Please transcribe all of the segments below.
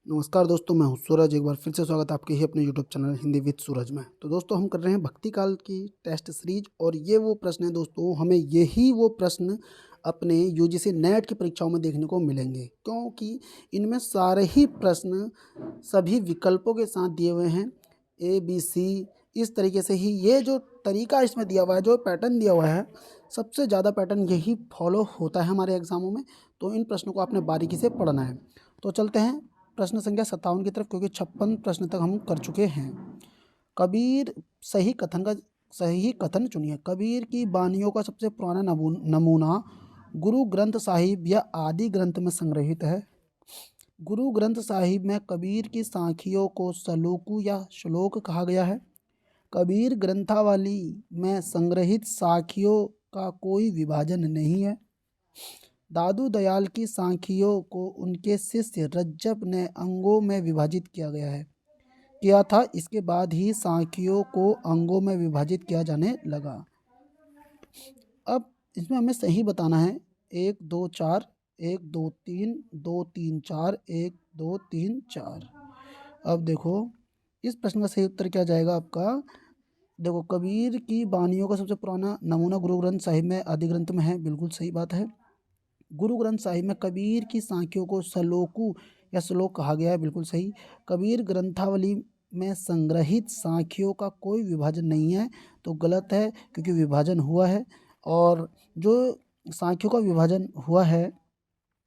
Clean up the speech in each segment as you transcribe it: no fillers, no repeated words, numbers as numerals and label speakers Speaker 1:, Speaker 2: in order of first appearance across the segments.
Speaker 1: नमस्कार दोस्तों, मैं हूं सूरज। एक बार फिर से स्वागत है आपके ही अपने यूट्यूब चैनल हिंदी विद सूरज में। तो दोस्तों, हम कर रहे हैं भक्ति काल की टेस्ट सीरीज और ये वो प्रश्न है दोस्तों, हमें यही वो प्रश्न अपने यूजीसी नेट की परीक्षाओं में देखने को मिलेंगे, क्योंकि इनमें सारे ही प्रश्न सभी विकल्पों के साथ दिए हुए हैं। ए बी सी इस तरीके से ही ये जो तरीका इसमें दिया हुआ है, जो पैटर्न दिया हुआ है, सबसे ज़्यादा पैटर्न यही फॉलो होता है हमारे एग्जामों में। तो इन प्रश्नों को आपने बारीकी से पढ़ना है। तो चलते हैं प्रश्न संख्या 57 की तरफ, क्योंकि 56 प्रश्न तक हम कर चुके हैं। कबीर सही कथन चुनिए। कबीर की बानियों का सबसे पुराना नमूना गुरु ग्रंथ साहिब या आदि ग्रंथ में संग्रहित है। गुरु ग्रंथ साहिब में कबीर की साखियों को सलोकु या श्लोक कहा गया है। कबीर ग्रंथावली में संग्रहित साखियों का कोई विभाजन नहीं है। दादू दयाल की साखियों को उनके शिष्य रज्जब ने अंगों में विभाजित किया था। इसके बाद ही साखियों को अंगों में विभाजित किया जाने लगा। अब इसमें हमें सही बताना है। 1 2 4, 1 2 3, 2 3 4, 1 2 3 4। अब देखो, इस प्रश्न का सही उत्तर क्या जाएगा आपका। देखो, कबीर की बानियों का सबसे पुराना नमूना गुरु ग्रंथ साहिब में आदि ग्रंथ में है, बिल्कुल सही बात है। गुरु ग्रंथ साहिब में कबीर की साखियों को सलोकु या श्लोक कहा गया है, बिल्कुल सही। कबीर ग्रंथावली में संग्रहित साखियों का कोई विभाजन नहीं है, तो गलत है, क्योंकि विभाजन हुआ है। और जो साखियों का विभाजन हुआ है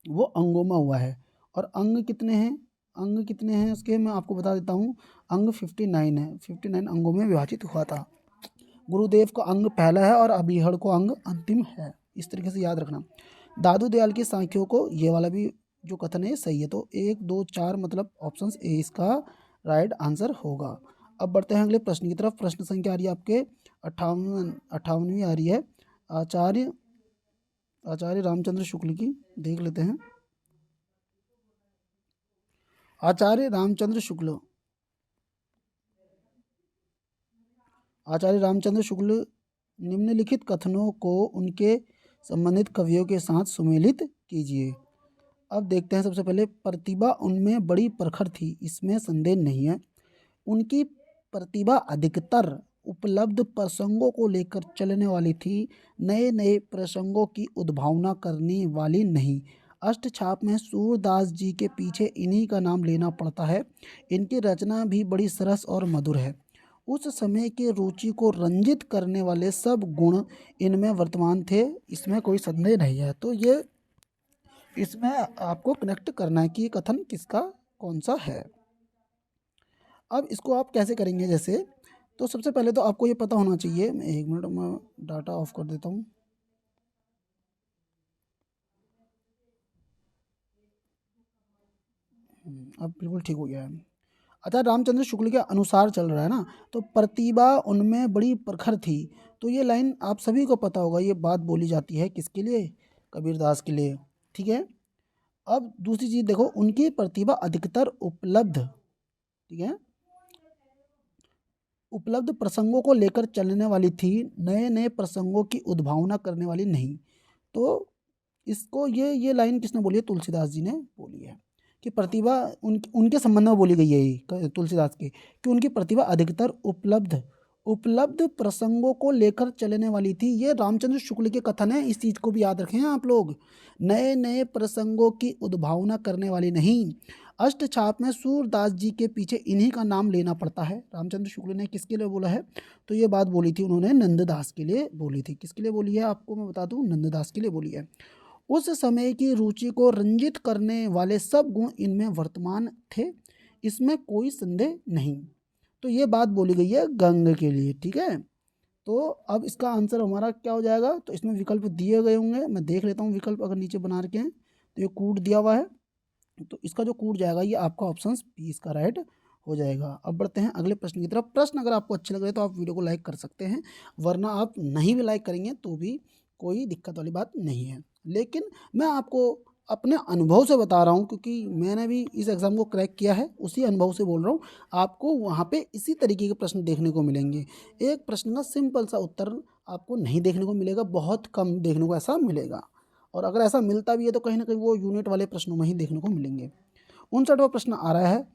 Speaker 1: वो अंगों में हुआ है। और अंग कितने हैं उसके मैं आपको बता देता हूँ। अंग 59 है, 59 अंगों में विभाजित हुआ था। गुरुदेव का अंग पहला है और अबीहड़ को अंग अंतिम है। इस तरीके से याद रखना। दादू दयाल की सांख्यों को ये वाला भी जो कथन है सही है। तो 1 2 4 मतलब ऑप्शन ए इसका राइट आंसर होगा। अब बढ़ते हैं अगले प्रश्न की तरफ। प्रश्न संख्या आ रही है आपके 58वीं आ रही है। आचार्य आचार्य रामचंद्र शुक्ल की देख लेते हैं। आचार्य रामचंद्र शुक्ल आचार्य रामचंद्र शुक्ल निम्नलिखित कथनों को उनके संबंधित कवियों के साथ सुमेलित कीजिए। अब देखते हैं। सबसे पहले, प्रतिभा उनमें बड़ी प्रखर थी, इसमें संदेह नहीं है। उनकी प्रतिभा अधिकतर उपलब्ध प्रसंगों को लेकर चलने वाली थी, नए नए प्रसंगों की उद्भावना करने वाली नहीं। अष्टछाप में सूरदास जी के पीछे इन्हीं का नाम लेना पड़ता है। इनकी रचना भी बड़ी सरस और मधुर है। उस समय की रुचि को रंजित करने वाले सब गुण इनमें वर्तमान थे, इसमें कोई संदेह नहीं है। तो ये इसमें आपको कनेक्ट करना है कि ये कथन किसका कौन सा है। अब इसको आप कैसे करेंगे, जैसे तो सबसे पहले तो आपको ये पता होना चाहिए। मैं 1 मिनट में डाटा ऑफ कर देता हूँ। अब बिल्कुल ठीक हो गया है। अच्छा, रामचंद्र शुक्ल के अनुसार चल रहा है ना। तो प्रतिभा उनमें बड़ी प्रखर थी, तो ये लाइन आप सभी को पता होगा। ये बात बोली जाती है किसके लिए? कबीरदास के लिए। ठीक है। अब दूसरी चीज़ देखो, उनकी प्रतिभा अधिकतर ठीक है, उपलब्ध प्रसंगों को लेकर चलने वाली थी, नए नए प्रसंगों की उद्भावना करने वाली नहीं। तो इसको ये लाइन किसने बोली है? तुलसीदास जी ने बोली है कि प्रतिभा उनके संबंध में बोली गई है ये तुलसीदास की, कि उनकी प्रतिभा अधिकतर उपलब्ध प्रसंगों को लेकर चलने वाली थी। ये रामचंद्र शुक्ल के कथन है, इस चीज़ को भी याद रखें आप लोग। नए नए प्रसंगों की उद्भावना करने वाली नहीं। अष्टछाप में सूरदास जी के पीछे इन्हीं का नाम लेना पड़ता है। रामचंद्र शुक्ल ने किसके लिए बोला है? तो ये बात बोली थी उन्होंने नंददास के लिए बोली थी। किसके लिए बोली है आपको मैं बता दूं, नंददास के लिए बोली है। उस समय की रुचि को रंजित करने वाले सब गुण इनमें वर्तमान थे, इसमें कोई संदेह नहीं। तो ये बात बोली गई है गंग के लिए। ठीक है। तो अब इसका आंसर हमारा क्या हो जाएगा? तो इसमें विकल्प दिए गए होंगे, मैं देख लेता हूँ विकल्प अगर नीचे बना रखे हैं। तो ये कूट दिया हुआ है, तो इसका जो कूट जाएगा ये आपका ऑप्शन बी इसका राइट हो जाएगा। अब बढ़ते हैं अगले प्रश्न की तरफ। प्रश्न अगर आपको अच्छे लग रहे हैं तो आप वीडियो को लाइक कर सकते हैं, वरना आप नहीं भी लाइक करेंगे तो भी कोई दिक्कत वाली बात नहीं है। लेकिन मैं आपको अपने अनुभव से बता रहा हूँ, क्योंकि मैंने भी इस एग्ज़ाम को क्रैक किया है, उसी अनुभव से बोल रहा हूँ। आपको वहाँ पे इसी तरीके के प्रश्न देखने को मिलेंगे। एक प्रश्न का सिंपल सा उत्तर आपको नहीं देखने को मिलेगा, बहुत कम देखने को ऐसा मिलेगा। और अगर ऐसा मिलता भी है तो कहीं ना कहीं वो यूनिट वाले प्रश्नों में ही देखने को मिलेंगे। 59वां प्रश्न आ रहा है,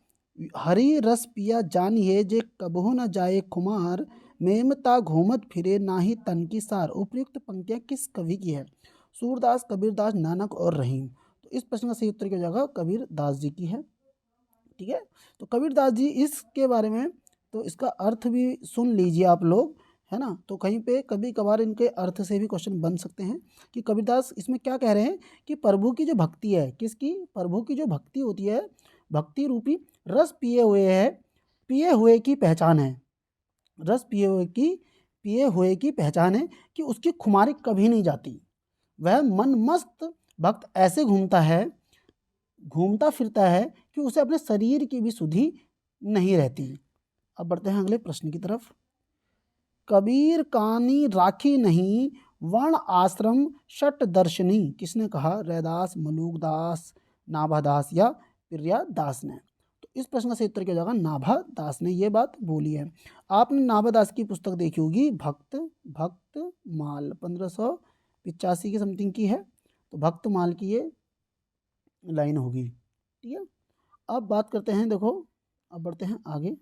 Speaker 1: हरी रस पिया जानिए जे कबहु न जाए खुमार, मेमता घूमत फिरे नाही तन की सार। उपयुक्त पंक्तियां किस कवि की है? सूरदास, कबीरदास, नानक और रहीम। तो इस प्रश्न का सही उत्तर क्या हो जाएगा? कबीरदास जी की है। ठीक है, तो कबीरदास जी इसके बारे में तो इसका अर्थ भी सुन लीजिए आप लोग, है ना। तो कहीं पे कभी कभार इनके अर्थ से भी क्वेश्चन बन सकते हैं कि कबीरदास इसमें क्या कह रहे हैं कि प्रभु की जो भक्ति है, किसकी? प्रभु की जो भक्ति होती है, भक्ति रूपी रस पिए हुए है, पिए हुए की पहचान है, रस पिए हुए की पहचान है कि उसकी खुमारी कभी नहीं जाती। वह मन मस्त भक्त ऐसे घूमता फिरता है कि उसे अपने शरीर की भी सुधि नहीं रहती। अब बढ़ते हैं अगले प्रश्न की तरफ। कबीर कानी राखी नहीं, वर्ण आश्रम शट दर्शनी। किसने कहा? रैदास, मलूकदास, नाभादास या प्रियादास ने। तो इस प्रश्न का सही उत्तर क्या हो जाएगा? नाभादास ने ये बात बोली है। आपने नाभादास की पुस्तक देखी होगी, भक्त माल, 1585 की समथिंग की है। तो भक्त माल की ये लाइन होगी। ठीक है, अब बात करते हैं, देखो अब बढ़ते हैं आगे।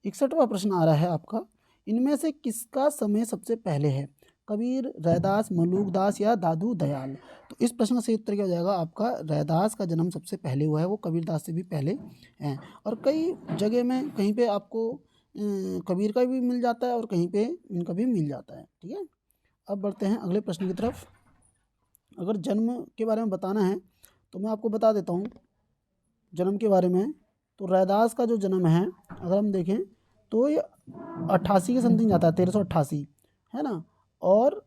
Speaker 1: 61वां प्रश्न आ रहा है आपका, इनमें से किसका समय सबसे पहले है? कबीर, रैदास, मलूकदास या दादू दयाल। तो इस प्रश्न का सही उत्तर क्या हो जाएगा आपका? रैदास का जन्म सबसे पहले हुआ है, वो कबीरदास से भी पहले हैं। और कई जगह में कहीं पे आपको कबीर का भी मिल जाता है और कहीं पे इनका भी मिल जाता है। ठीक है, अब बढ़ते हैं अगले प्रश्न की तरफ। अगर जन्म के बारे में बताना है तो मैं आपको बता देता हूँ जन्म के बारे में। तो रैदास का जो जन्म है अगर हम देखें तो ये 88 के समथिंग जाता है, 1388, है ना। और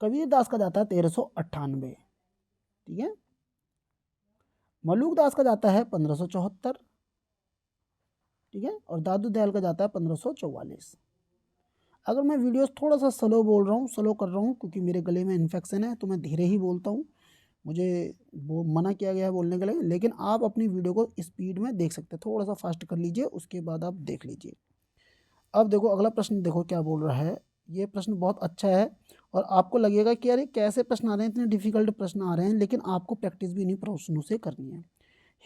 Speaker 1: कबीरदास का जाता है 1398। ठीक है, मलूकदास का जाता है 1574। ठीक है, और दादू दयाल का जाता है 1544। अगर मैं वीडियोस थोड़ा सा स्लो बोल रहा हूँ, स्लो कर रहा हूँ क्योंकि मेरे गले में इन्फेक्शन है, तो मैं धीरे ही बोलता हूँ, मुझे वो मना किया गया है बोलने के लिए। लेकिन आप अपनी वीडियो को स्पीड में देख सकते हैं, थोड़ा सा फास्ट कर लीजिए, उसके बाद आप देख लीजिए। अब देखो अगला प्रश्न, देखो क्या बोल रहा है। ये प्रश्न बहुत अच्छा है और आपको लगेगा कि अरे कैसे प्रश्न आ रहे हैं, इतने डिफिकल्ट प्रश्न आ रहे हैं, लेकिन आपको प्रैक्टिस भी इन्हीं प्रश्नों से करनी है।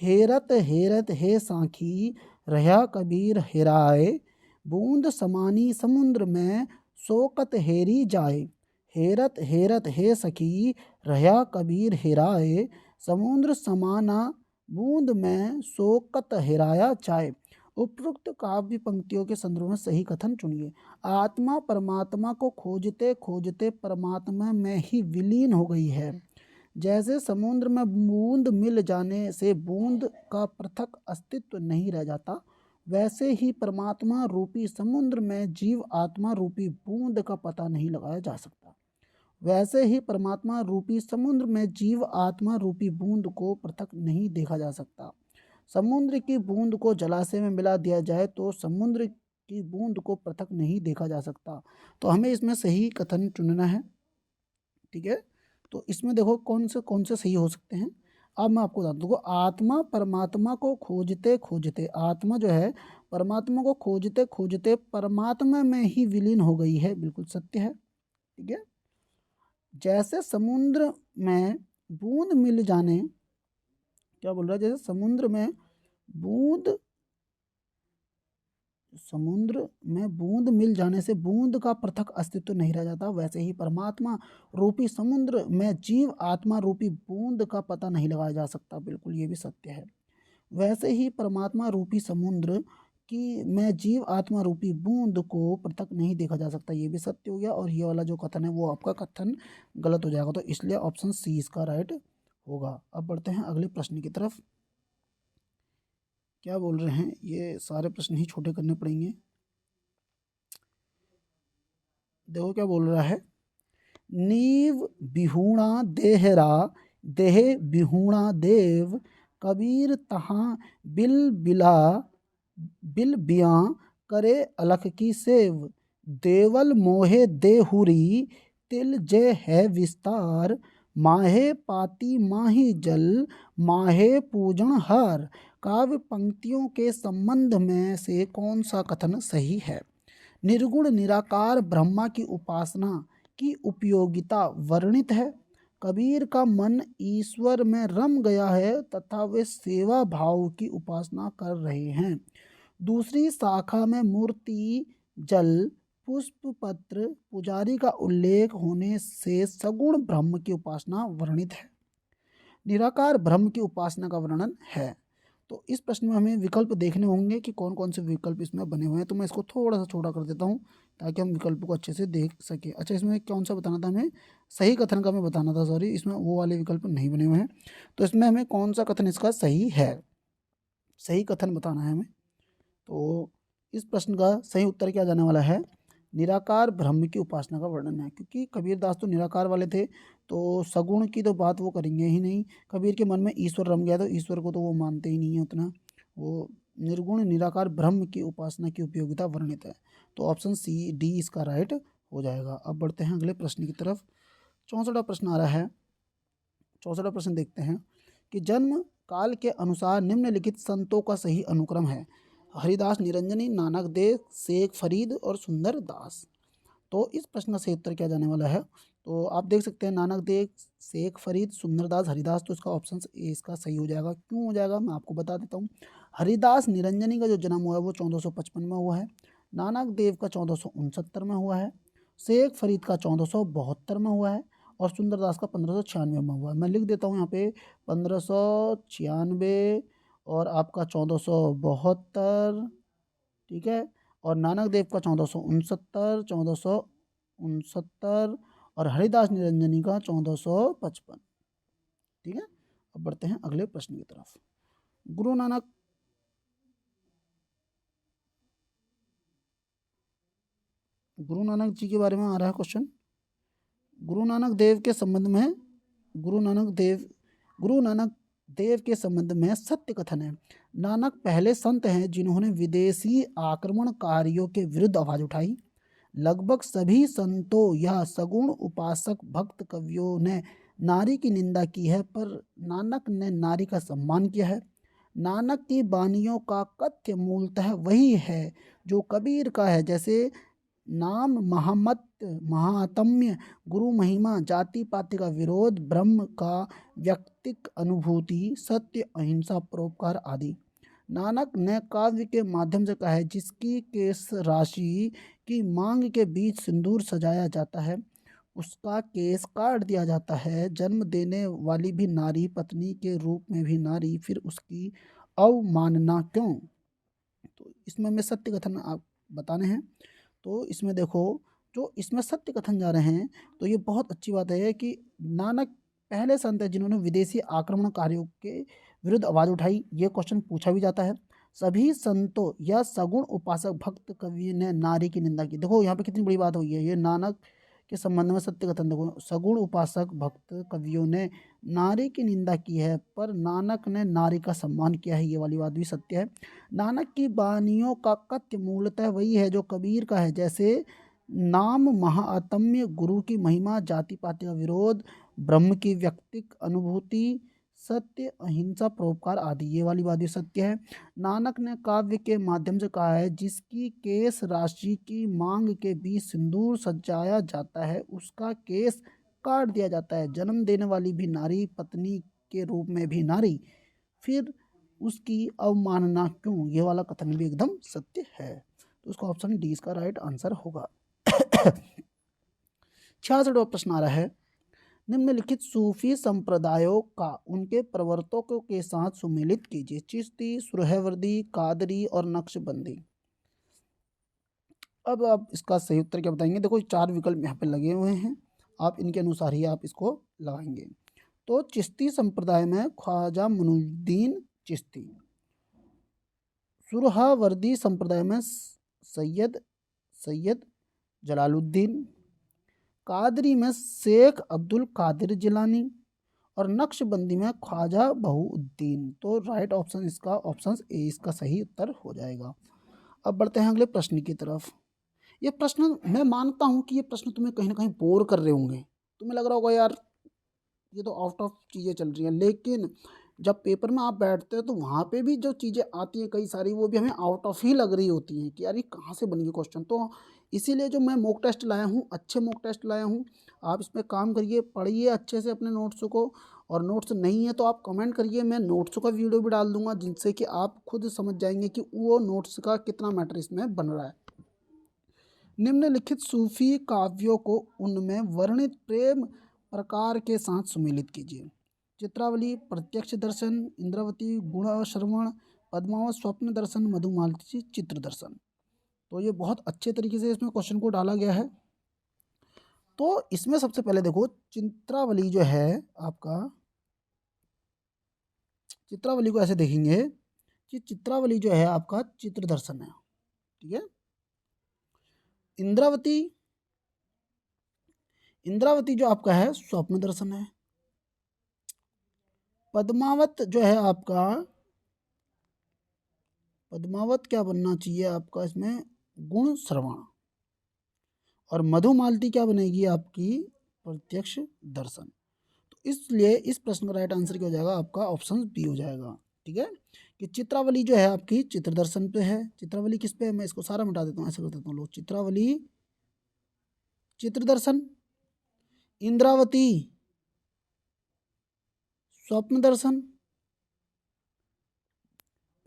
Speaker 1: हेरत हेरत हे साखी, रहा कबीर हेराए, बूंद समानी समुद्र में शोकत हेरी जाए। हेरत हेरत हे सखी, रहा कबीर हेराए, समुद्र समाना बूंद में शोकत हेराया जाए। उपरोक्त काव्य पंक्तियों के संदर्भ में सही कथन चुनिए। आत्मा परमात्मा को खोजते खोजते परमात्मा में ही विलीन हो गई है। जैसे समुद्र में बूंद मिल जाने से बूंद का पृथक अस्तित्व नहीं रह जाता, वैसे ही परमात्मा रूपी समुद्र में जीव आत्मा रूपी बूंद का पता नहीं लगाया जा सकता। वैसे ही परमात्मा रूपी समुद्र में जीव आत्मा रूपी बूंद को पृथक नहीं देखा जा सकता। समुद्र की बूंद को जलाशय में मिला दिया जाए तो समुद्र की बूंद को पृथक नहीं देखा जा सकता। तो हमें इसमें सही कथन चुनना है। ठीक है, तो इसमें देखो कौन से सही हो सकते हैं। अब मैं आपको बता दूँ, देखो आत्मा परमात्मा को खोजते खोजते, आत्मा जो है परमात्मा को खोजते खोजते परमात्मा में ही विलीन हो गई है, बिल्कुल सत्य है। ठीक है, जैसे समुद्र में बूंद मिल जाने, क्या बोल रहा है, जैसे समुद्र में बूंद मिल जाने से बूंद का पृथक अस्तित्व नहीं रह जाता, वैसे ही परमात्मा रूपी समुद्र में जीव आत्मा रूपी बूंद का पता नहीं लगाया जा सकता, बिल्कुल ये भी सत्य है। वैसे ही परमात्मा रूपी समुद्र की में जीव आत्मा रूपी बूंद को पृथक नहीं देखा जा सकता, ये भी सत्य हो गया। और ये वाला जो कथन है वो आपका कथन गलत हो जाएगा, तो इसलिए ऑप्शन सी इसका राइट होगा। अब बढ़ते हैं अगले प्रश्न की तरफ। क्या बोल रहे हैं, ये सारे प्रश्न ही छोटे करने पड़ेंगे। देखो क्या बोल रहा है, नीव बिहूणा देहरा, देह बिहूणा देव, कबीर तहाँ बिल बिया, करे अलख की सेव, देवल मोहे देहुरी, तिल जय है विस्तार, माहे पाती माही जल, माहे पूजन हार। काव्य पंक्तियों के संबंध में से कौन सा कथन सही है? निर्गुण निराकार ब्रह्मा की उपासना की उपयोगिता वर्णित है। कबीर का मन ईश्वर में रम गया है तथा वे सेवा भाव की उपासना कर रहे हैं। दूसरी शाखा में मूर्ति, जल, पुष्प, पत्र, पुजारी का उल्लेख होने से सगुण ब्रह्म की उपासना वर्णित है। निराकार ब्रह्म की उपासना का वर्णन है। तो इस प्रश्न में हमें विकल्प देखने होंगे कि कौन कौन से विकल्प इसमें बने हुए हैं। तो मैं इसको थोड़ा सा छोटा कर देता हूँ ताकि हम विकल्प को अच्छे से देख सकें। अच्छा, इसमें कौन सा बताना था हमें? सही कथन का हमें बताना था, सॉरी, इसमें वो वाले विकल्प नहीं बने हुए हैं। तो इसमें हमें कौन सा कथन इसका सही है, सही कथन बताना है हमें। तो इस प्रश्न का सही उत्तर क्या जाने वाला है? निराकार ब्रह्म की उपासना का वर्णन है, क्योंकि कबीरदास तो निराकार वाले थे, तो सगुण की तो बात वो करेंगे ही नहीं। कबीर के मन में ईश्वर रम गया, तो ईश्वर को तो वो मानते ही नहीं है उतना। वो निर्गुण निराकार ब्रह्म की उपासना की उपयोगिता वर्णित है। तो ऑप्शन सी, डी इसका राइट हो जाएगा। अब बढ़ते हैं अगले प्रश्न की तरफ। 64वां प्रश्न आ रहा है। 64वां प्रश्न देखते हैं कि जन्म काल के अनुसार निम्नलिखित संतों का सही अनुक्रम है। हरिदास निरंजनी, नानक देव, शेख फरीद और सुंदर दास। तो इस प्रश्न का सही उत्तर क्या जाने वाला है? तो आप देख सकते हैं नानक देव, शेख फरीद, सुंदर दास, हरिदास। तो इसका ऑप्शन ए इसका सही हो जाएगा। क्यों हो जाएगा मैं आपको बता देता हूँ। हरिदास निरंजनी का जो जन्म हुआ है वो 1455 में हुआ है। नानक देव का 1469 में हुआ है। शेख फरीद का 1472 में हुआ है। और सुंदरदास का 1596 में हुआ है। मैं लिख देता हूँ यहाँ पे 1596 और आपका 1472, ठीक है। और नानक देव का 1469 और हरिदास निरंजनी का 1455, ठीक है। अब बढ़ते हैं अगले प्रश्न की तरफ। गुरु नानक जी के बारे में आ रहा है क्वेश्चन। गुरु नानक देव के संबंध में गुरु नानक देव के संबंध में सत्य कथन है। नानक पहले संत हैं जिन्होंने विदेशी आक्रमणकारियों के विरुद्ध आवाज उठाई। लगभग सभी संतों या सगुण उपासक भक्त कवियों ने नारी की निंदा की है, पर नानक ने नारी का सम्मान किया है। नानक की वाणियों का कथ्य मूलतः वही है जो कबीर का है, जैसे नाम, महामत, महात्म्य, गुरु महिमा, जाति पाति का विरोध, ब्रह्म का व्यक्तिक अनुभूति, सत्य, अहिंसा, परोपकार आदि। नानक ने काव्य के माध्यम से कहा है, जिसकी केस राशि की मांग के बीच सिंदूर सजाया जाता है उसका केस काट दिया जाता है। जन्म देने वाली भी नारी, पत्नी के रूप में भी नारी, फिर उसकी अवमानना क्यों? तो इसमें हमें सत्य कथन आप बताने हैं। तो इसमें देखो, जो इसमें सत्य कथन जा रहे हैं, तो ये बहुत अच्छी बात है कि नानक पहले संत है जिन्होंने विदेशी आक्रमणकारियों के विरुद्ध आवाज उठाई। ये क्वेश्चन पूछा भी जाता है। सभी संतों या सगुण उपासक भक्त कवि ने नारी की निंदा की। देखो यहाँ पे कितनी बड़ी बात हुई है। ये नानक के संबंध में सत्य कथन देखो, सगुण उपासक भक्त कवियों ने नारी की निंदा की है, पर नानक ने नारी का सम्मान किया है। ये वाली बात भी सत्य है। नानक की वाणियों का कथ्य मूलतः वही है जो कबीर का है, जैसे नाम, महात्म्य, गुरु की महिमा, जाति पाति का विरोध, ब्रह्म की व्यक्तिक अनुभूति, सत्य, अहिंसा, परोपकार आदि। ये वाली बात भी सत्य है। नानक ने काव्य के माध्यम से कहा है, जिसकी केस राशि की मांग के बीच सिंदूर सजाया जाता है उसका केस काट दिया जाता है। जन्म देने वाली भी नारी, पत्नी के रूप में भी नारी, फिर उसकी अवमानना क्यों? ये वाला कथन भी एकदम सत्य है। तो उसका ऑप्शन डी इसका राइट आंसर होगा। 66वां प्रश्न आ रहा है। निम्नलिखित सूफी संप्रदायों का उनके प्रवर्तकों के साथ सुमेलित कीजिए। चिश्ती, सुहरवर्दी, कादरी और नक्शबंदी। अब आप इसका सही उत्तर क्या बताएंगे? देखो 4 विकल्प यहाँ पे लगे हुए हैं, आप इनके अनुसार ही आप इसको लगाएंगे। तो चिश्ती संप्रदाय में ख्वाजा मुइनुद्दीन चिश्ती। सुहरावर्दी संप्रदाय में सैयद जलालुद्दीन। कादरी में शेख अब्दुल कादिर जिलानी। और नक्शबंदी में ख्वाजा बहुउद्दीन। तो राइट ऑप्शन इसका ऑप्शन ए इसका सही उत्तर हो जाएगा। अब बढ़ते हैं अगले प्रश्न की तरफ। ये प्रश्न मैं मानता हूँ कि ये प्रश्न तुम्हें कहीं ना कहीं बोर कर रहे होंगे। तुम्हें लग रहा होगा यार ये तो आउट ऑफ चीज़ें चल रही हैं, लेकिन जब पेपर में आप बैठते हो तो वहाँ पे भी जो चीज़ें आती हैं कई सारी, वो भी हमें आउट ऑफ ही लग रही होती हैं कि यार ये कहाँ से बन गई क्वेश्चन। तो इसीलिए जो मैं मॉक टेस्ट लाया हूँ, अच्छे मॉक टेस्ट लाया हूँ। आप इस पे काम करिए, पढ़िए अच्छे से अपने नोट्स को, और नोट्स नहीं है तो आप कमेंट करिए, मैं नोट्स का वीडियो भी डाल दूंगा, जिनसे कि आप खुद समझ जाएंगे कि वो नोट्स का कितना मैटर इसमें बन रहा है। निम्नलिखित सूफी काव्यों को उनमें वर्णित प्रेम प्रकार के साथ सुमेलित कीजिए। चित्रावली, प्रत्यक्ष दर्शन, इंद्रावती, गुण श्रवण, पद्मावत, स्वप्न दर्शन, मधुमालती, चित्र दर्शन। तो ये बहुत अच्छे तरीके से इसमें क्वेश्चन को डाला गया है। तो इसमें सबसे पहले देखो, चित्रावली जो है आपका, चित्रावली को ऐसे देखेंगे कि चित्रावली जो है आपका चित्र दर्शन है, ठीक है। इंद्रावती, इंद्रावती जो आपका है स्वप्न दर्शन है। पद्मावत जो है आपका, पद्मावत क्या बनना चाहिए आपका इसमें, गुण श्रवण। और मधुमालती क्या बनेगी आपकी, प्रत्यक्ष दर्शन। तो इसलिए इस प्रश्न का राइट आंसर क्या हो जाएगा आपका, ऑप्शन बी हो जाएगा, ठीक है। कि चित्रावली जो है आपकी चित्र दर्शन पे है। चित्रावली किस पे है, मैं इसको सारा मिटा देता हूँ, ऐसे कर देता हूँ लोग, चित्रावली चित्र दर्शन, इंद्रावती स्वप्न दर्शन,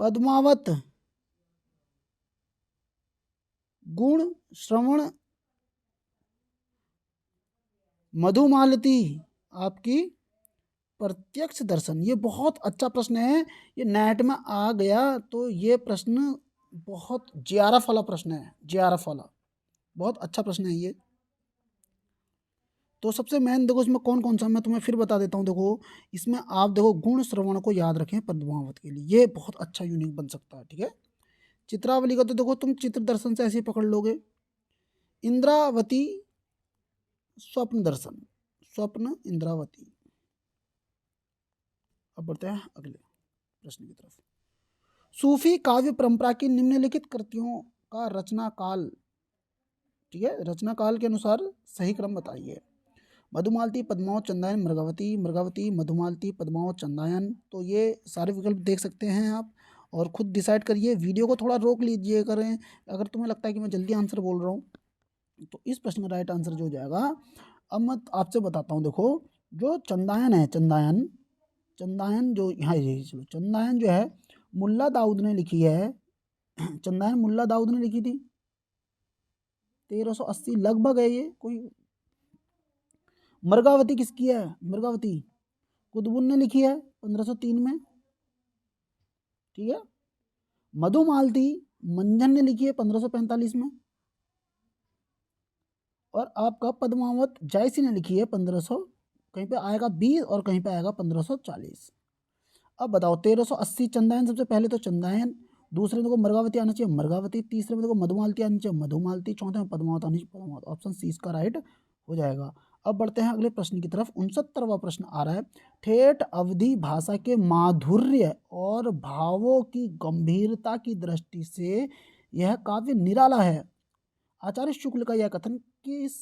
Speaker 1: पद्मावत गुण श्रवण, मधुमालती आपकी प्रत्यक्ष दर्शन। ये बहुत अच्छा प्रश्न है, ये नेट में आ गया तो ये प्रश्न बहुत जेआरएफ वाला प्रश्न है, जेआरएफ वाला बहुत अच्छा प्रश्न है ये। तो सबसे मेन देखो इसमें कौन कौन सा, मैं तुम्हें फिर बता देता हूँ। देखो इसमें आप देखो गुण श्रवण को याद रखें पद्मावत के लिए, ये बहुत अच्छा यूनिक बन सकता है, ठीक है। चित्रावली का तो देखो तुम चित्र दर्शन से ऐसे ही पकड़ लोगे। इंद्रावती स्वप्न दर्शन, स्वप्न इंद्रावती। अब बढ़ते हैं अगले प्रश्न की तरफ। सूफी काव्य परंपरा की निम्नलिखित कृतियों का रचना काल, ठीक है, रचना काल के अनुसार सही क्रम बताइए। मधुमालती, पद्मावत, चंदायन, मृगावती, मृगावती, मधुमालती, पद्मावत, चंदायन। तो ये सारे विकल्प देख सकते हैं आप और खुद डिसाइड करिए। वीडियो को थोड़ा रोक लीजिए करें अगर तुम्हें लगता है कि मैं जल्दी आंसर बोल रहा हूँ। तो इस प्रश्न का राइट आंसर जो हो जाएगा, अब मैं आपसे बताता हूँ। देखो जो चंदायन है, चंदायन, चंदायन जो यहाँ, ये चलो, चंदायन जो है मुल्ला दाऊद ने लिखी है। चंदायन मुल्ला दाऊद ने लिखी थी, 1380 लगभग है ये कोई। मृगावती किसकी है, मृगावती कुतुबुन ने लिखी है 1503 में, ठीक है। मधुमालती मंझन ने लिखी है 1545 में। और आपका पद्मावत जायसी ने लिखी है 1500, कहीं पे आएगा 20 और कहीं पे आएगा 1540। अब बताओ 1380 चंदायन सबसे पहले, तो चंदायन। दूसरे में देखो मृगावती आना चाहिए, मृगावती। तीसरे में देखो मधुमालती आनी चाहिए, मधुमालती। चौथे में पद्मावत आनी चाहिए, पद्मावत। ऑप्शन सी इसका राइट हो जाएगा। अब बढ़ते हैं अगले प्रश्न की तरफ। 69वां प्रश्न आ रहा है। ठेठ अवधी भाषा के माधुर्य और भावों की गंभीरता की दृष्टि से यह काव्य निराला है। आचार्य शुक्ल का यह कथन किस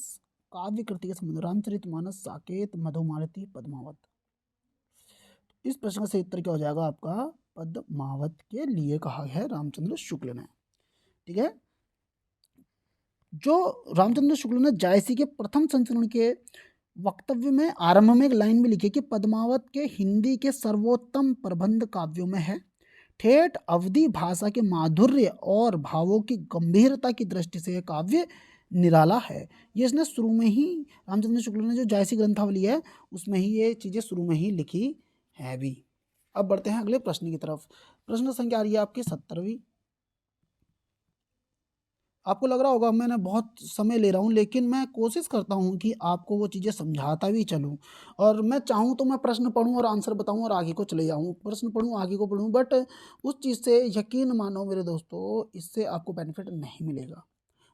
Speaker 1: काव्य कृति के संबंध, रामचरितमानस, साकेत, मधुमालती, पद्मावत। इस प्रश्न का सही उत्तर क्या हो जाएगा आपका, पद्मावत के लिए कहा है रामचंद्र शुक्ल ने, ठीक है। जो रामचंद्र शुक्ल ने जायसी के प्रथम संस्करण के वक्तव्य में आरंभ में एक लाइन में लिखी कि पद्मावत के हिंदी के सर्वोत्तम प्रबंध काव्यों में है। ठेठ अवधी भाषा के माधुर्य और भावों की गंभीरता की दृष्टि से यह काव्य निराला है। ये इसने शुरू में ही, रामचंद्र शुक्ल ने जो जायसी ग्रंथावली है उसमें ही ये चीज़ें शुरू में ही लिखी है भी। अब बढ़ते हैं अगले प्रश्न की तरफ। प्रश्न संख्या आ रही है आपकी 70वीं। आपको लग रहा होगा मैंने बहुत समय ले रहा हूँ, लेकिन मैं कोशिश करता हूँ कि आपको वो चीज़ें समझाता भी चलूँ। और मैं चाहूँ तो मैं प्रश्न पढ़ूँ और आंसर बताऊँ और आगे को चले जाऊँ, प्रश्न पढ़ूँ आगे को पढ़ूँ, बट उस चीज़ से यकीन मानो मेरे दोस्तों, इससे आपको बेनिफिट नहीं मिलेगा।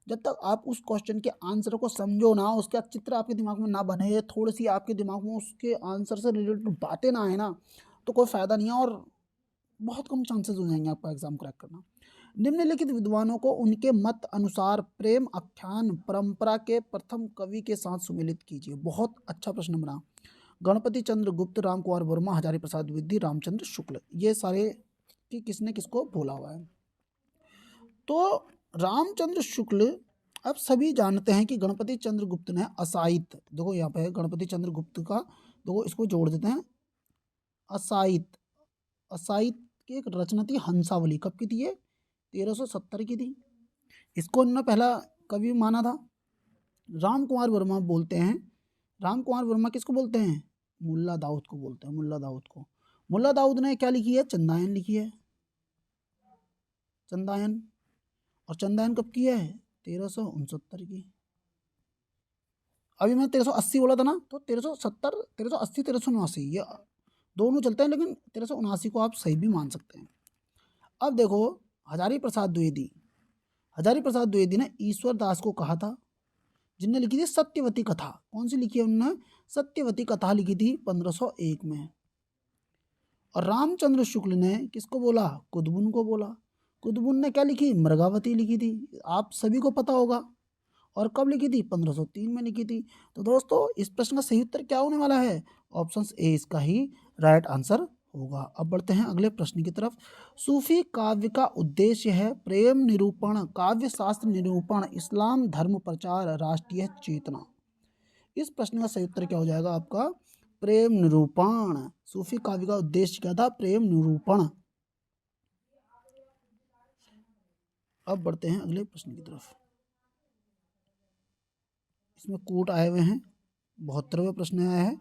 Speaker 1: जब तक आप उस क्वेश्चन के आंसर को समझो ना, उसका चित्र आपके दिमाग में ना बने, थोड़ी सी आपके दिमाग में उसके आंसर से रिलेटेड बातें ना आए ना, तो कोई फ़ायदा नहीं है और बहुत कम चांसेस हो जाएंगे आपका एग्जाम क्रैक करना। निम्नलिखित विद्वानों को उनके मत अनुसार प्रेम आख्यान परंपरा के प्रथम कवि के साथ सुमेलित कीजिए। बहुत अच्छा प्रश्न बना। गणपति चंद्र गुप्त, राम कुमार वर्मा, हजारी प्रसाद द्विवेदी, रामचंद्र शुक्ल, ये सारे कि किसने किसको बोला हुआ है। तो रामचंद्र शुक्ल अब सभी जानते हैं कि गणपति चंद्रगुप्त ने असाइत, देखो यहाँ पे गणपति चंद्रगुप्त का, देखो इसको जोड़ देते हैं, असाइत, असाइत की एक रचना थी हंसावली, कब की थी ये? 1370 की थी। इसको इन्होंने पहला कवि माना था। राम कुमार वर्मा बोलते हैं, राम कुमार वर्मा किसको बोलते हैं? मुल्ला दाऊद को बोलते हैं, मुल्ला दाऊद को। मुल्ला दाऊद ने क्या लिखी है? चंदायन लिखी है, चंदायन। और चंदायन कब की है? 1369 की। अभी मैंने 1380 बोला था ना, तो 1370, 1380, 1379 ये दोनों चलते हैं, लेकिन 1379 को आप सही भी मान सकते हैं। अब देखो, हजारी प्रसाद द्विवेदी, हजारी प्रसाद द्विवेदी ने ईश्वर दास को कहा था, जिनने लिखी थी सत्यवती कथा। कौन सी लिखी है उन्होंने? सत्यवती कथा लिखी थी 1501 में। और रामचंद्र शुक्ल ने किसको बोला? कुतुबुन को बोला। कुतुबुन ने क्या लिखी? मृगावती लिखी थी, आप सभी को पता होगा। और कब लिखी थी? 1503 में लिखी थी। तो दोस्तों इस प्रश्न का सही उत्तर क्या होने वाला है? ऑप्शन ए इसका ही राइट आंसर होगा। अब बढ़ते हैं अगले प्रश्न की तरफ। सूफी काव्य का उद्देश्य है प्रेम निरूपण, काव्य शास्त्र निरूपण, इस्लाम धर्म प्रचार, राष्ट्रीय चेतना। इस प्रश्न का सही उत्तर क्या हो जाएगा आपका? प्रेम निरूपण। सूफी काव्य का उद्देश्य क्या था? प्रेम निरूपण। अब बढ़ते हैं अगले प्रश्न की तरफ। इसमें कूट आए हुए हैं, 72वें प्रश्न आया है।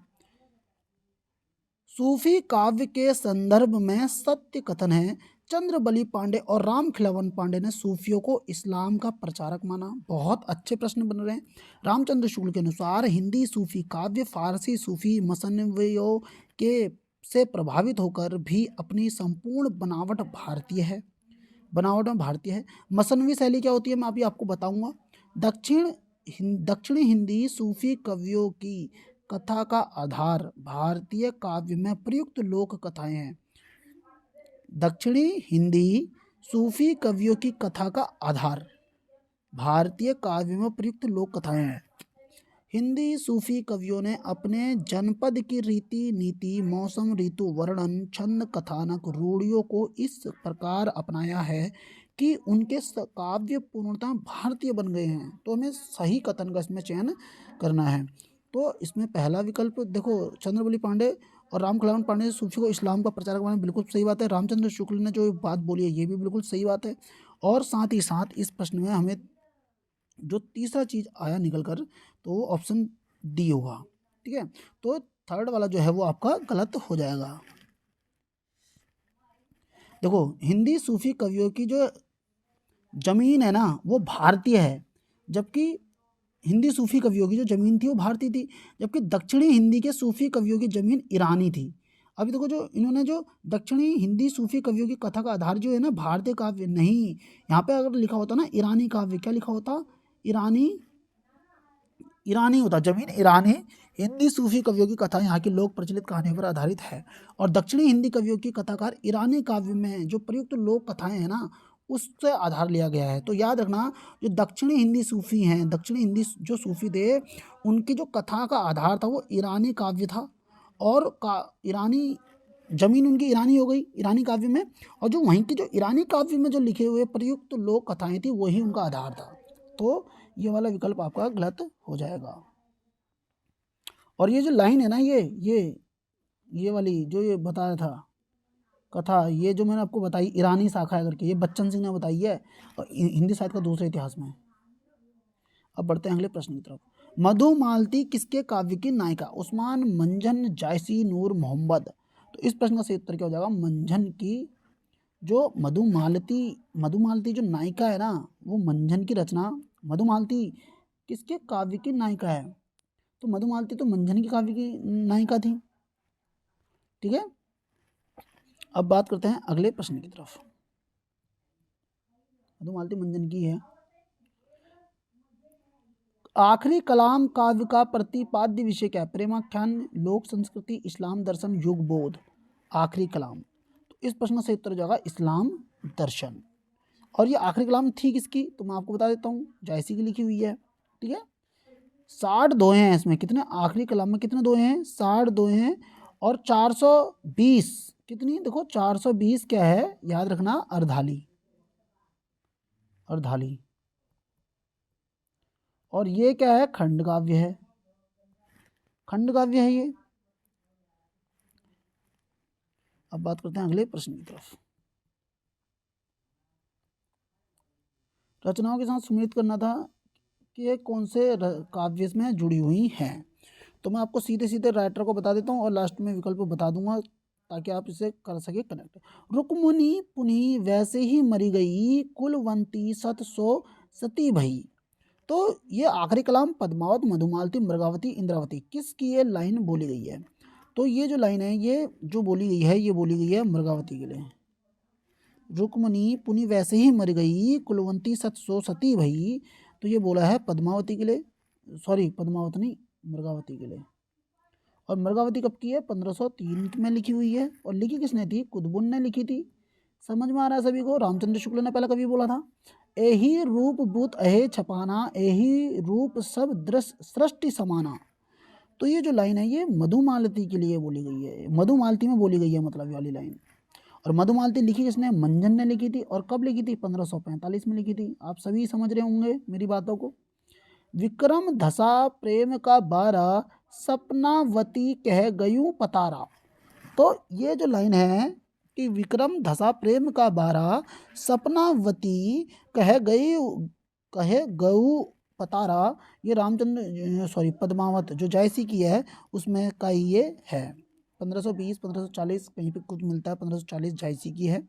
Speaker 1: सूफी काव्य के संदर्भ में सत्य कथन है, चंद्रबली पांडे और राम खिलावन पांडे ने सूफियों को इस्लाम का प्रचारक माना। बहुत अच्छे प्रश्न बन रहे हैं। रामचंद्र शुक्ल के अनुसार हिंदी सूफी काव्य फारसी सूफी मसनवियों के से प्रभावित होकर भी अपनी संपूर्ण बनावट भारतीय है, बनावट में भारतीय है। मसनवी शैली क्या होती है मैं अभी आपको बताऊंगा। दक्षिणी हिंदी सूफी कवियों की कथा का आधार भारतीय काव्य में प्रयुक्त लोक कथाएं हैं। दक्षिणी हिंदी सूफी कवियों की कथा का आधार भारतीय काव्य में प्रयुक्त लोक कथाएं हैं। हिंदी सूफी कवियों ने अपने जनपद की रीति नीति, मौसम, ऋतु वर्णन, छंद, कथानक, रूढ़ियों को इस प्रकार अपनाया है कि उनके काव्य पूर्णतः भारतीय बन गए हैं। तो हमें सही कथन का इसमें चयन करना है। तो इसमें पहला विकल्प देखो, चंद्रबली पांडे और राम खिलावन पांडे ने सूफी को इस्लाम का प्रचारक माना, बिल्कुल सही बात है। रामचंद्र शुक्ल ने जो बात बोली है ये भी बिल्कुल सही बात है। और साथ ही साथ इस प्रश्न में हमें जो तीसरा चीज आया निकल कर, तो ऑप्शन डी होगा। ठीक है, तो थर्ड वाला जो है वो आपका गलत हो जाएगा। देखो, हिंदी सूफी कवियों की जो जमीन है ना वो भारतीय है, जबकि हिंदी सूफी कवियों की जो जमीन थी वो भारतीय थी, जबकि दक्षिणी हिंदी के सूफी कवियों की जमीन ईरानी थी। अभी देखो, जो इन्होंने जो दक्षिणी हिंदी सूफी कवियों की कथा का आधार जो है ना भारतीय काव्य नहीं, यहाँ पे अगर लिखा होता ना ईरानी काव्य, क्या लिखा होता? ईरानी, ईरानी होता, जमीन ईरानी। हिंदी सूफी कवियों की कथा यहाँ की लोक प्रचलित कहानियों पर आधारित है, और दक्षिणी हिंदी कवियों की कथाकार ईरानी काव्य में जो प्रयुक्त लोक कथाएं हैं ना उससे आधार लिया गया है। तो याद रखना, जो दक्षिणी हिंदी सूफी हैं, दक्षिणी हिंदी जो सूफी थे उनकी जो कथा का आधार था वो ईरानी काव्य था, और ईरानी जमीन उनकी ईरानी हो गई ईरानी काव्य में, और जो वहीं की जो ईरानी काव्य में जो लिखे हुए प्रयुक्त लोक कथाएं थी वही उनका आधार था। तो ये वाला विकल्प आपका गलत हो जाएगा। और ये जो लाइन है ना, ये वाली जो ये बताया था कथा, ये जो मैंने आपको बताई ईरानी शाखा है करके, ये बच्चन सिंह ने बताई है, और हिंदी साहित्य का दूसरे इतिहास में। अब बढ़ते हैं अगले प्रश्न की तरफ। मधुमालती किसके काव्य की नायिका? उस्मान, मंझन, जायसी, नूर मोहम्मद। तो इस प्रश्न का सही उत्तर क्या हो जाएगा? मंझन की जो मधुमालती जो नायिका है ना वो मंझन की रचना। मधुमालती किसके काव्य की नायिका है? तो मधुमालती तो मंझन की काव्य की नायिका थी। ठीक है, अब बात करते हैं अगले प्रश्न की तरफ। मधुमालती मंझन की है। आखिरी कलाम काव्य का प्रतिपाद्य विषय क्या है? प्रेमाख्यान, लोक संस्कृति, इस्लाम दर्शन, युग बोध। आखिरी कलाम, तो इस प्रश्न का सही उत्तर हो जाएगा इस्लाम दर्शन। और ये आखिरी कलाम थी किसकी? तो मैं आपको बता देता हूँ, जायसी की लिखी हुई है। ठीक है, 60 दोहे हैं इसमें। कितने? आखिरी कलाम में कितने दोहे हैं? 60 दोहे हैं। और 420 कितनी? देखो 420 क्या है याद रखना, अर्धाली, अर्धाली। और ये क्या है, खंड काव्य है, खंड काव्य है ये। अब बात करते हैं अगले प्रश्न की तरफ। रचनाओं के साथ सुमिलित करना था कि ये कौन से काव्य में जुड़ी हुई हैं। तो मैं आपको सीधे सीधे राइटर को बता देता हूँ और लास्ट में विकल्प बता दूंगा ताकि आप इसे कर सके कनेक्ट। रुक्मिणी पुनि वैसे ही मरी गई, कुलवंती सत सो सती भई। तो ये आखिरी कलाम पद्मावत, मधुमालती, मृगावती, इंद्रावती, किसकी ये लाइन बोली गई है? तो ये जो लाइन है, ये जो बोली गई है, ये बोली गई है मृगावती के लिए। रुक्मिणी पुनि वैसे ही मर गई, कुलवंती सत सो सती भई। तो ये बोला है पद्मावती के लिए, सॉरी पद्मावत नहीं, मृगावती के लिए। और मृगावती कब की है? 1503 में लिखी हुई है। और लिखी किसने थी? कुतुबुन ने लिखी थी। समझ में आ रहा है सभी को? रामचंद्र शुक्ल ने पहला कभी बोला था, एही रूप बुत अहे छपाना, एही रूप सब दृश्य सृष्टि समाना। तो ये जो लाइन है, ये मधुमालती के लिए बोली गई है, मधुमालती में बोली गई है, मतलब ये वाली लाइन। और मधुमालती लिखी किसने? मंजन ने लिखी थी। और कब लिखी थी? 1545 में लिखी थी। आप सभी समझ रहे होंगे मेरी बातों को। विक्रम धसा प्रेम का बारा, सपनावती कह गयूं पतारा। तो ये जो लाइन है कि विक्रम धसा प्रेम का बारा, सपनावती कहे गऊ पतारा, ये रामचंद्र सॉरी पद्मावत जो जायसी की है उसमें का ये है। 1520 1540 कहीं पे कुछ मिलता है, 1540 जायसी की है।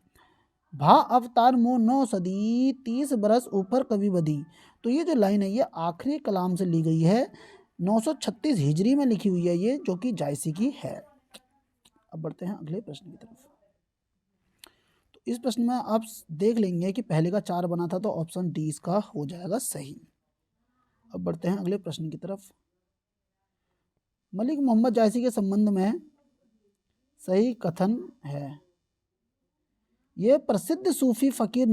Speaker 1: भा अवतार मो 9 सदी, 30 बरस ऊपर कवि बधी। तो ये जो लाइन है, ये आखिरी कलाम से ली गई है, 936 हिजरी में लिखी हुई है ये, जो कि जायसी की है। अब बढ़ते हैं अगले प्रश्न की तरफ। तो इस प्रश्न में आप देख लेंगे कि पहले का 4 बना था, तो ऑप्शन डी इसका हो जाएगा सही। अब बढ़ते हैं अगले प्रश्न की तरफ। मलिक मोहम्मद जायसी के संबंध में सही कथन है। ये प्रसिद्ध सूफी फकीर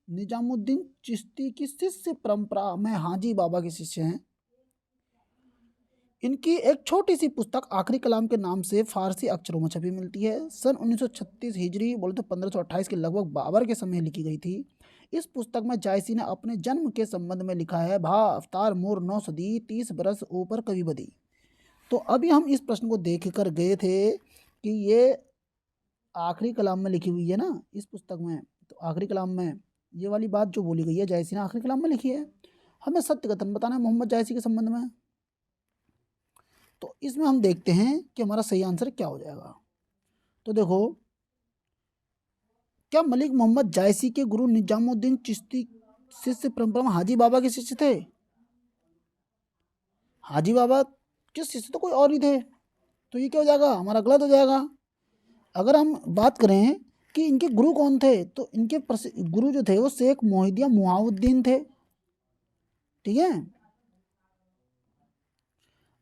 Speaker 1: निजामुद्दीन चिश्ती की शिष्य परंपरा में हाजी बाबा के शिष्य हैं। इनकी एक छोटी सी पुस्तक आखिरी कलाम के नाम से फारसी अक्षरों में छपी मिलती है। सन 1936 हिजरी बोले तो 1528 के लगभग बाबर के समय लिखी गई थी। इस पुस्तक में जायसी ने अपने जन्म के संबंध में लिखा है, भा अवतार मोर 9 सदी, 30 बरस ऊपर कवि बदी। तो अभी हम इस प्रश्न को देख कर गए थे कि ये आखिरी कलाम में लिखी हुई है ना इस पुस्तक में। तो आखिरी कलाम में ये वाली बात जो बोली गई है, जायसी ने आखिरी कलाम में लिखी है। हमें सत्य कथन बताना है मोहम्मद जायसी के संबंध में। तो इसमें हम देखते हैं कि हमारा सही आंसर क्या हो जाएगा। तो देखो, क्या मलिक मोहम्मद जायसी के गुरु निजामुद्दीन चिश्ती शिष्य परंपरा में हाजी बाबा के शिष्य थे? हाजी बाबा के शिष्य तो कोई और नहीं थे। तो ये क्या हो जाएगा? हमारा गलत हो जाएगा। अगर हम बात करें कि इनके गुरु कौन थे, तो इनके गुरु जो थे वो शेख मोहिद्दीन मुआवुद्दीन थे। ठीक है।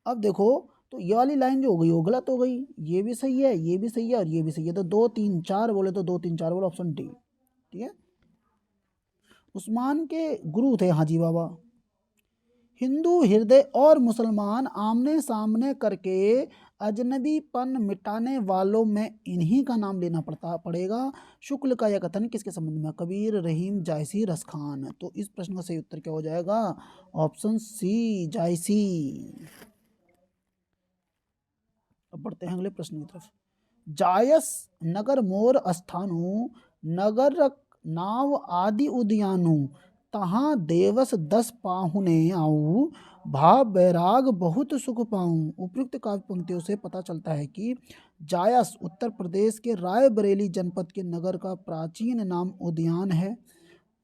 Speaker 1: अब देखो, तो ये वाली लाइन जो हो गई वो गलत हो गई, ये भी सही है, ये भी सही है और ये भी सही है। तो 2 3 4 बोले तो 2 3 4 बोले, ऑप्शन डी। ठीक है। उस्मान के गुरु थे हाजी बाबा। हिंदू हृदय और मुसलमान आमने सामने करके अजनबीपन मिटाने वालों में इन्हीं का नाम लेना पड़ेगा। शुक्ल का यह कथन किसके संबंध में? कबीर, रहीम, जायसी, रसखान। तो इस प्रश्न का सही उत्तर क्या हो जाएगा? ऑप्शन सी, जायसी। अब बढ़ते हैं अगले प्रश्न की तरफ। जायस नगर मोर स्थानु, नगर नाव आदि उद्यानु, तहाँ देवस 10 पाहुने आऊं, भाव बैराग बहुत सुख पाऊं। उपयुक्त काव्य पंक्तियों से पता चलता है कि जायस उत्तर प्रदेश के रायबरेली जनपद के नगर का प्राचीन नाम उद्यान है।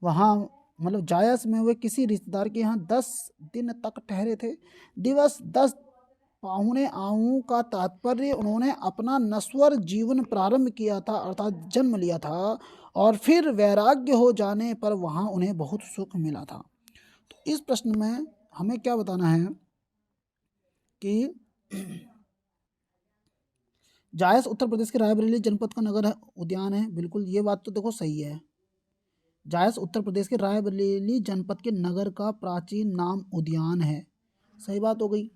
Speaker 1: वहाँ मतलब जायस में वे किसी रिश्तेदार के यहाँ 10 दिन तक ठहरे थे। दिवस 10 पाहुने आऊं का तात्पर्य उन्होंने अपना नश्वर जीवन प्रारंभ किया था, अर्थात जन्म लिया था, और फिर वैराग्य हो जाने पर वहाँ उन्हें बहुत सुख मिला था। तो इस प्रश्न में हमें क्या बताना है कि जायस उत्तर प्रदेश के रायबरेली जनपद का नगर है, उद्यान है। बिल्कुल ये बात तो देखो सही है। जायस उत्तर प्रदेश के रायबरेली जनपद के नगर का प्राचीन नाम उद्यान है, सही बात हो गई।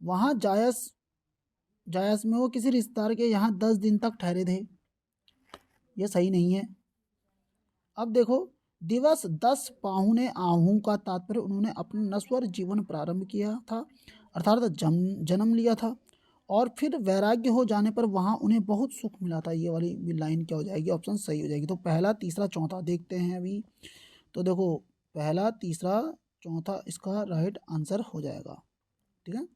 Speaker 1: वहाँ जायस में वो किसी रिश्तेदार के यहाँ 10 दिन तक ठहरे थे, ये सही नहीं है। अब देखो, दिवस 10 पाहुने आहू का तात्पर्य उन्होंने अपना नश्वर जीवन प्रारंभ किया था, अर्थात जन्म लिया था, और फिर वैराग्य हो जाने पर वहाँ उन्हें बहुत सुख मिला था। ये वाली भी लाइन क्या हो जाएगी? ऑप्शन सही हो जाएगी। तो पहला, तीसरा, चौथा देखते हैं अभी। तो देखो, पहला, तीसरा, चौथा इसका राइट आंसर हो जाएगा। ठीक है।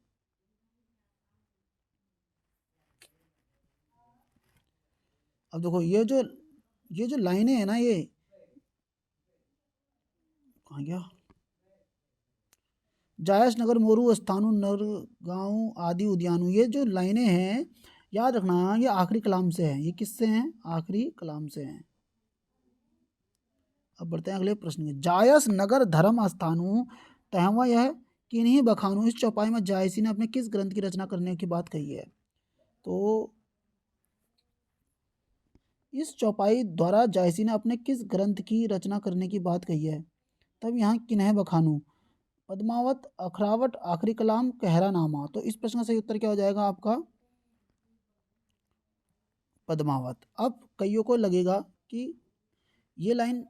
Speaker 1: अब देखो, ये जो लाइनें हैं ना, ये कहाँ गया? जायस नगर, मोरू, स्थानु, नरगांव आदि उद्यानु, ये जो लाइनें हैं याद रखना, ये आखिरी कलाम से हैं। ये किससे हैं? आखिरी कलाम से हैं। अब बढ़ते हैं अगले प्रश्न में। जायस नगर धर्म स्थानु तहवा यह किन्हीं बखानु, इस चौपाई में जायसी ने अपने किस ग्रंथ की रचना करने की बात कही है? तो इस चौपाई द्वारा जायसी ने अपने किस ग्रंथ की रचना करने की बात कही है? तब यहाँ किन्हें बखानू, पद्मावत, अखरावट, आखिरी कलाम, कहरा नामा। तो इस प्रश्न का सही उत्तर क्या हो जाएगा आपका? पद्मावत। अब कईयों को लगेगा कि ये लाइन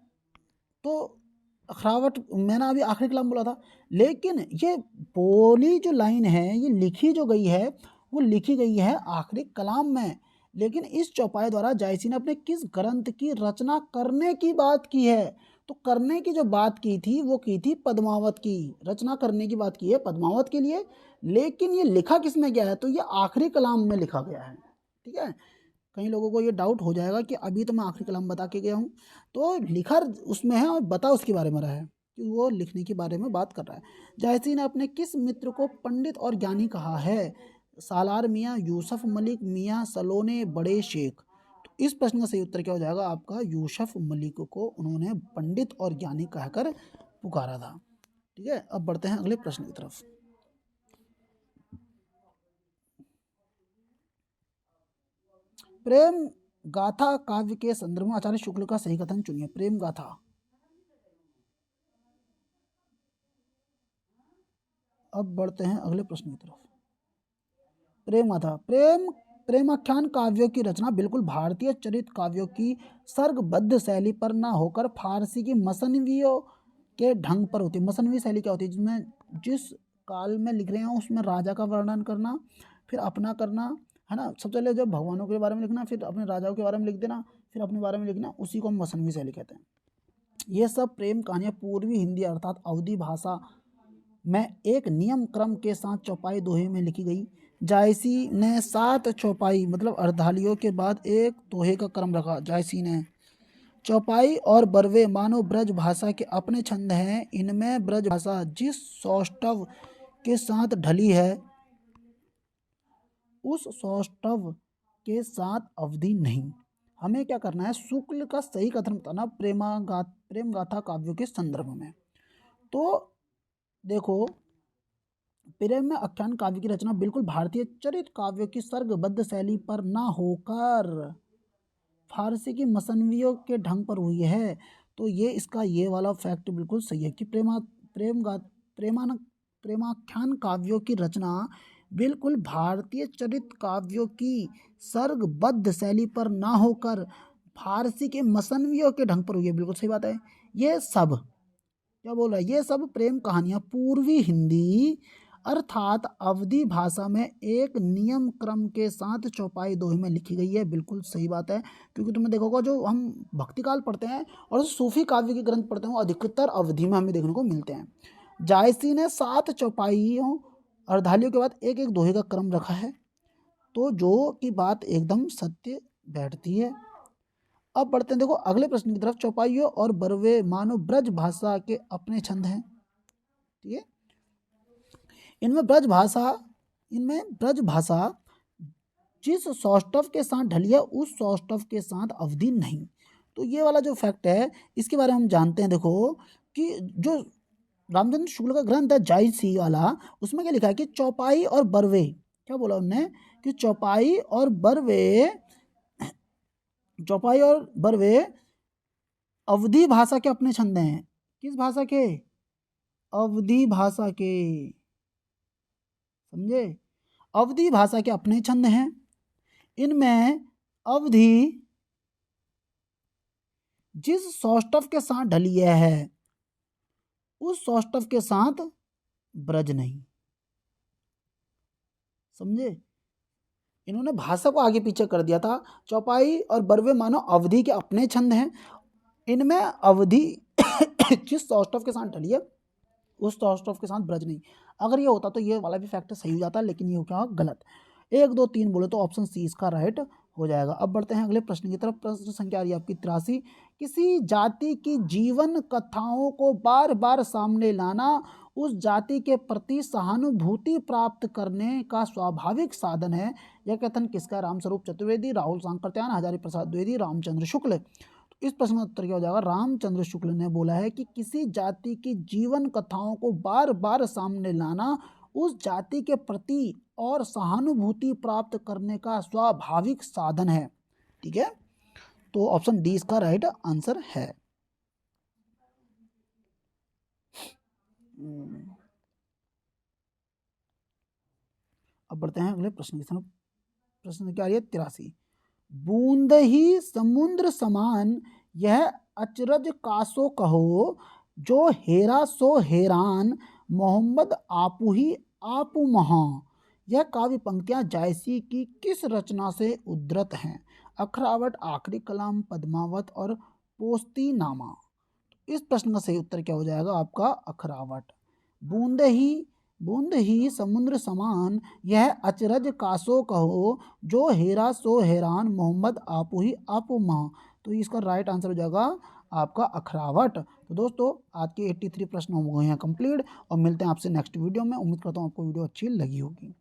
Speaker 1: तो अखरावट, मैंने अभी आखिरी कलाम बोला था, लेकिन ये बोली जो लाइन है, ये लिखी जो गई है, वो लिखी गई है आखिरी कलाम में। लेकिन इस चौपाई द्वारा जायसी ने अपने किस ग्रंथ की रचना करने की बात की है? तो करने की जो बात की थी वो की थी पद्मावत की, रचना करने की बात की है पद्मावत के लिए। लेकिन ये लिखा किस में गया है? तो ये आखिरी कलाम में लिखा गया है। ठीक है। कई लोगों को ये डाउट हो जाएगा कि अभी तो मैं आखिरी कलाम बता के गया हूँ, तो लिखा उसमें है और बता उसके बारे में रहा है कि वो लिखने के बारे में बात कर रहा है। जायसी ने अपने किस मित्र को पंडित और ज्ञानी कहा है? सालार मियाँ, यूसुफ मलिक, मियाँ सलोने, बड़े शेख। तो इस प्रश्न का सही उत्तर क्या हो जाएगा आपका? यूसुफ मलिक को उन्होंने पंडित और ज्ञानी कहकर पुकारा था। ठीक है। अब बढ़ते हैं अगले प्रश्न की तरफ। प्रेम गाथा काव्य के संदर्भ में आचार्य शुक्ल का सही कथन चुनिए। प्रेम गाथा। अब बढ़ते हैं अगले प्रश्न की तरफ। प्रेम गाथा, प्रेमाख्यान काव्यों की रचना बिल्कुल भारतीय चरित काव्यों की सर्गबद्ध शैली पर ना होकर फारसी की मसनवियों के ढंग पर होती है। मसनवी शैली क्या होती है? जिसमें जिस काल में लिख रहे हैं उसमें राजा का वर्णन करना, फिर अपना करना, है ना। सबसे पहले जब भगवानों के बारे में लिखना, फिर अपने राजाओं के बारे में लिख देना, फिर अपने बारे में लिखना, उसी को हम मसनवी शैली कहते हैं। ये सब प्रेम कहानियाँ पूर्वी हिंदी अर्थात अवधी भाषा में एक नियम क्रम के साथ चौपाई दोहे में लिखी गई। जायसी ने 7 चौपाई मतलब अर्धालियों के बाद एक दोहे का क्रम रखा। जायसी ने चौपाई और बरवे मानो ब्रज भाषा के अपने छंद हैं। इनमें ब्रज भाषा जिस सौष्ठव के साथ ढली है उस सौष्ठव के साथ अवधि नहीं। हमें क्या करना है? शुक्ल का सही कथन बताना प्रेम गाथा काव्यों के संदर्भ में। तो देखो, प्रेम में आख्यान काव्य की रचना बिल्कुल भारतीय चरित काव्यों की सर्गबद्ध शैली पर ना होकर फारसी की मसनवियों के ढंग पर हुई है। तो ये इसका ये वाला फैक्ट बिल्कुल सही है कि प्रेम गा प्रेमान प्रेमाख्यान काव्यों की रचना बिल्कुल भारतीय चरित काव्यों की सर्गबद्ध शैली पर ना होकर फारसी के मसनवियों के ढंग पर हुई है। बिल्कुल सही बात है। ये सब क्या बोल रहा है? ये सब प्रेम कहानियाँ पूर्वी हिंदी अर्थात अवधी भाषा में एक नियम क्रम के साथ चौपाई दोहे में लिखी गई है। बिल्कुल सही बात है। क्योंकि तुमने देखोगा जो हम भक्तिकाल पढ़ते हैं और सूफी काव्य के ग्रंथ पढ़ते हैं वो अधिकतर अवधि में हमें देखने को मिलते हैं। जायसी ने 7 चौपाइयों अर्धालियों के बाद एक एक दोहे का क्रम रखा है, तो जो की बात एकदम सत्य बैठती है। अब बढ़ते हैं देखो अगले प्रश्न की तरफ। चौपाइयों और बरवे मानो ब्रज भाषा के अपने छंद हैं। ठीक है। इनमें ब्रज भाषा जिस सौष्ठव के साथ ढली है उस सौष्ठव के साथ अवधि नहीं। तो ये वाला जो फैक्ट है इसके बारे में हम जानते हैं। देखो कि जो रामचंद्र शुक्ल का ग्रंथ है जायसी वाला, उसमें क्या लिखा है कि चौपाई और बरवे, क्या बोला उन्होंने कि चौपाई और बरवे अवधी भाषा के अपने छंद हैं। किस भाषा के? अवधी भाषा के। समझे? अवधी भाषा के अपने छंद हैं। इनमें अवधी जिस सौष्ठव के साथ ढलिया है उस सौष्ठव के साथ ब्रज नहीं। समझे? इन्होंने भाषा को आगे पीछे कर दिया था। चौपाई और बरवे मानो अवधि के अपने छंद हैं, इनमें अवधि जिस सौष्ठव के साथ ढली है उस सौष्ठव के साथ ब्रज नहीं। अगर ये होता तो ये वाला भी फैक्टर सही हो जाता, लेकिन ये क्या गलत। 1 2 3 बोले तो ऑप्शन सी इसका राइट हो जाएगा। अब बढ़ते हैं अगले प्रश्न की तरफ। प्रश्न संख्या आ रही है आपकी 83। किसी जाति की जीवन कथाओं को बार बार सामने लाना उस जाति के प्रति सहानुभूति प्राप्त करने का स्वाभाविक साधन है। यह कथन किसका? रामस्वरूप चतुर्वेदी, राहुल सांकृत्यायन, हजारी प्रसाद द्विवेदी, रामचंद्र शुक्ल। इस प्रश्न का उत्तर क्या हो जाएगा? रामचंद्र शुक्ल ने बोला है कि किसी जाति की जीवन कथाओं को बार बार सामने लाना उस जाति के प्रति और सहानुभूति प्राप्त करने का स्वाभाविक साधन है। ठीक है, तो ऑप्शन डी इसका राइट आंसर है। अब बढ़ते हैं अगले प्रश्न की तरफ। प्रश्न क्या है? 83। बूंद ही समुद्र समान यह अचरज कासो कहो, जो हेरा सो हैरान मोहम्मद आपू ही आपू महा। यह काव्य पंक्तियां जायसी की किस रचना से उद्धृत हैं? अखरावट, आखिरी कलाम, पद्मावत और पोस्ती नामा। इस प्रश्न का सही उत्तर क्या हो जाएगा आपका? अखरावट। बूंद ही समुद्र समान यह अचरज कासो कहो, जो हेरा सो हैरान मोहम्मद आपू ही आपू महा। तो इसका राइट आंसर हो जाएगा आपका अखरावट। तो दोस्तों आज के 83 प्रश्न हो गए हैं कंप्लीट, और मिलते हैं आपसे नेक्स्ट वीडियो में। उम्मीद करता हूँ आपको वीडियो अच्छी लगी होगी।